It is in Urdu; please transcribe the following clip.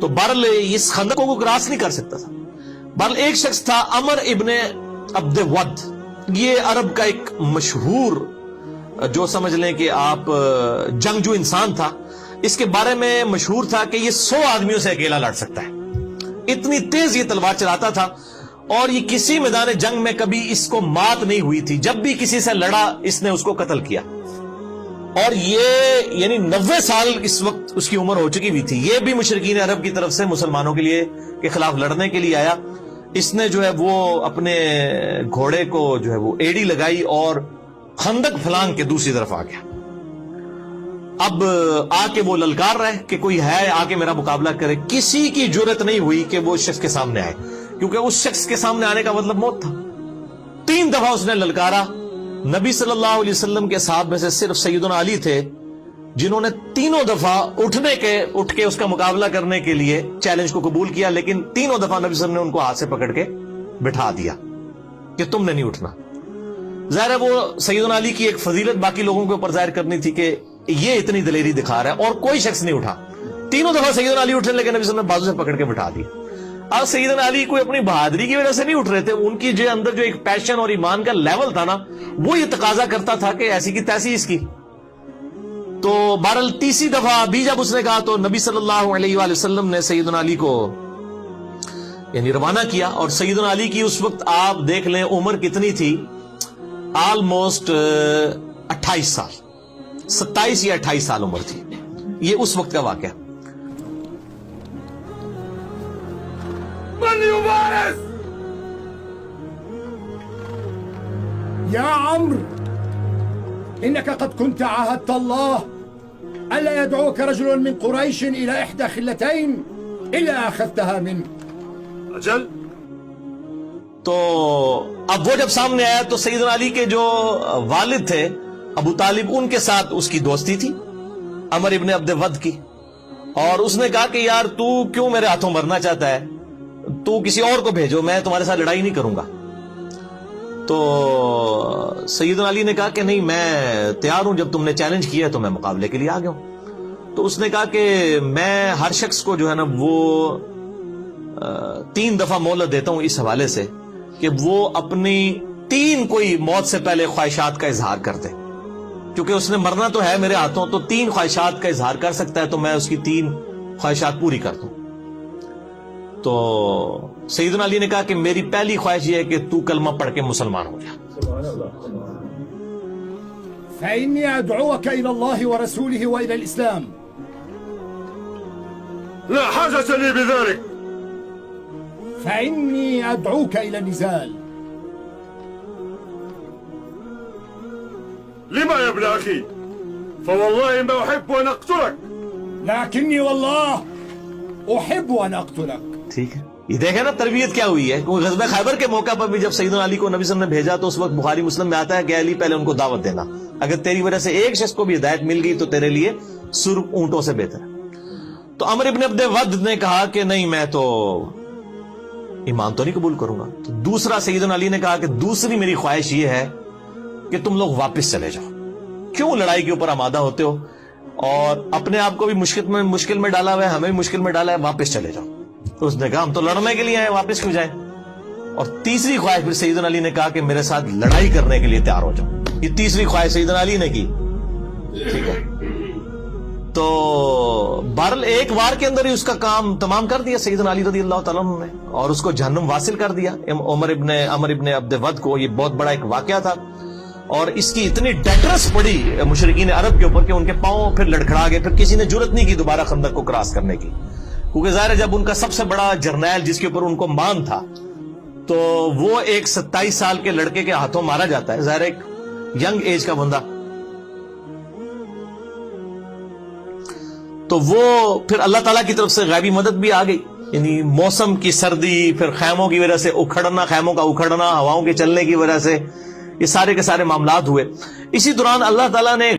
تو بہرحال اس خندق کو کراس نہیں کر سکتا تھا. بہرحال ایک شخص تھا عمر ابن عبد ود، یہ عرب کا ایک مشہور جو سمجھ لیں کہ آپ جنگجو انسان تھا. اس کے بارے میں مشہور تھا کہ یہ 100 آدمیوں سے اکیلا لڑ سکتا ہے، اتنی تیز یہ تلوار چلاتا تھا. اور یہ کسی میدان جنگ میں کبھی اس کو مات نہیں ہوئی تھی، جب بھی کسی سے لڑا اس نے اس کو قتل کیا. اور یہ یعنی 90 سال اس وقت اس کی عمر ہو چکی ہوئی تھی. یہ بھی مشرکین عرب کی طرف سے مسلمانوں کے خلاف لڑنے کے لیے آیا. اس نے جو ہے وہ اپنے گھوڑے کو جو ہے وہ ایڑی لگائی اور خندق پھلانگ کے دوسری طرف آ گیا. اب آ کے وہ للکار رہے کہ کوئی ہے آ کے میرا مقابلہ کرے. کسی کی جرت نہیں ہوئی کہ وہ اس شخص کے سامنے آئے، کیونکہ اس شخص کے سامنے آنے کا مطلب موت تھا. 3 دفعہ اس نے للکارا. نبی صلی اللہ علیہ وسلم کے صحابہ میں سے صرف سیدنا علی تھے جنہوں نے تینوں دفعہ اٹھ کے اس کا مقابلہ کرنے کے لیے چیلنج کو قبول کیا، لیکن تینوں دفعہ نبی صلی اللہ علیہ وسلم نے ان کو ہاتھ سے پکڑ کے بٹھا دیا کہ تم نے نہیں اٹھنا. ظاہر ہے وہ سیدنا علی کی ایک فضیلت باقی لوگوں کے اوپر ظاہر کرنی تھی کہ یہ اتنی دلیری دکھا رہا ہے، اور کوئی شخص نہیں اٹھا. تینوں دفعہ سیدنا علی اٹھنے لیکن نبی صلی اللہ علیہ وسلم نے بازو سے پکڑ کے بٹھا دیا. اب سیدنا علی کوئی اپنی بہادری کی وجہ سے نہیں اٹھ رہے تھے، ان کی جو اندر جو ایک پیشن اور ایمان کا لیول تھا نا، وہ یہ تقاضا کرتا تھا کہ ایسی کی تیسی اس کی. تو بہرحال تیسری دفعہ بھی جب اس نے کہا تو نبی صلی اللہ علیہ وآلہ وسلم نے سیدنا علی کو یعنی روانہ کیا. اور سیدنا علی کی اس وقت آپ دیکھ لیں عمر کتنی تھی، آلموسٹ 28 سال، 27 یا 28 سال عمر تھی. یہ اس وقت کا واقعہ. من يبارز يا عمرو إنك قد كنت عاهدت الله ألا يدعوك رجل من قريش إلى إحدى خلتين إلا أخذتها منه. اجل. تو اب وہ جب سامنے آیا تو سیدنا علی کے جو والد تھے ابو طالب، ان کے ساتھ اس کی دوستی تھی عمر ابن عبد ود کی. اور اس نے کہا کہ یار تو کیوں میرے ہاتھوں مرنا چاہتا ہے، تو کسی اور کو بھیجو، میں تمہارے ساتھ لڑائی نہیں کروں گا. تو سیدنا علی نے کہا کہ نہیں، میں تیار ہوں، جب تم نے چیلنج کیا تو میں مقابلے کے لیے آ گیا ہوں. تو اس نے کہا کہ میں ہر شخص کو جو ہے نا وہ 3 دفعہ مہلت دیتا ہوں اس حوالے سے کہ وہ اپنی 3 کوئی موت سے پہلے خواہشات کا اظہار کر دے، کیونکہ اس نے مرنا تو ہے میرے ہاتھوں، تو 3 خواہشات کا اظہار کر سکتا ہے، تو میں اس کی 3 خواہشات پوری کر دوں. تو سیدنا علی نے کہا کہ میری پہلی خواہش یہ ہے کہ تو کلمہ پڑھ کے مسلمان ہو جا. فإني أدعوك إلى الله ورسوله وإلى الإسلام. لا حاجة لي بذلك. فإني أدعوك إلى النزال. لما يا ابن أخي؟ فوالله ما أحب أن أقتلك. لكني والله أحب أن أقتلك. ٹھیک ہے، یہ دیکھیں نا تربیت کیا ہوئی ہے. غزوہ خیبر کے موقع پر بھی جب سیدنا علی کو نبی صلی اللہ علیہ وسلم نے بھیجا تو اس وقت بخاری مسلم میں آتا ہے کہ علی پہلے ان کو دعوت دینا، اگر تیری وجہ سے ایک شخص کو بھی ہدایت مل گئی تو تیرے لیے سرخ اونٹوں سے بہتر ہے. تو عمر ابن عبد ود نے کہا کہ نہیں، میں تو ایمان تو نہیں قبول کروں گا. تو دوسرا سیدنا علی نے کہا کہ دوسری میری خواہش یہ ہے کہ تم لوگ واپس چلے جاؤ. کیوں لڑائی کے اوپر آمادہ ہوتے ہو اور اپنے آپ کو بھی مشکل میں ڈالا ہوا ہے، ہمیں بھی مشکل میں ڈالا ہے، واپس چلے جاؤ. تو اس نے کہا ہم تو لڑنے کے لیے آئے، واپس کیوں جائیں. اور تیسری خواہش پھر سیدنا علی نے کہا کہ میرے ساتھ لڑائی کرنے کے لیے تیار ہو جاؤ. یہ تیسری خواہش سیدنا علی نے کی. ٹھیک ہے، تو بہرحال ایک وار کے اندر ہی اس کا کام تمام کر دیا سیدنا علی رضی اللہ تعالیٰ عنہ نے، اور اس کو جہنم واصل کر دیا عمر ابن عبد ود کو. یہ بہت بڑا ایک واقعہ تھا، اور اس کی اتنی ڈیٹرس پڑی مشرکین عرب کے اوپر کہ ان کے پاؤں پھر لڑکھڑا گئے. پھر کسی نے جرت نہیں کی دوبارہ خندق کو کراس کرنے کی، کیونکہ ظاہر ہے جب ان کا سب سے بڑا جرنیل جس کے اوپر ان کو مان تھا تو وہ ایک 27 سال کے لڑکے کے ہاتھوں مارا جاتا ہے. ظاہر ایک ینگ ایج کا بندہ، تو وہ پھر اللہ تعالیٰ کی طرف سے غیبی مدد بھی آ گئی. یعنی موسم کی سردی، پھر خیموں کی وجہ سے اکھڑنا، خیموں کا اکھڑنا، ہواؤں کے چلنے کی وجہ سے یہ سارے کے سارے معاملات ہوئے. اسی دوران اللہ تعالیٰ نے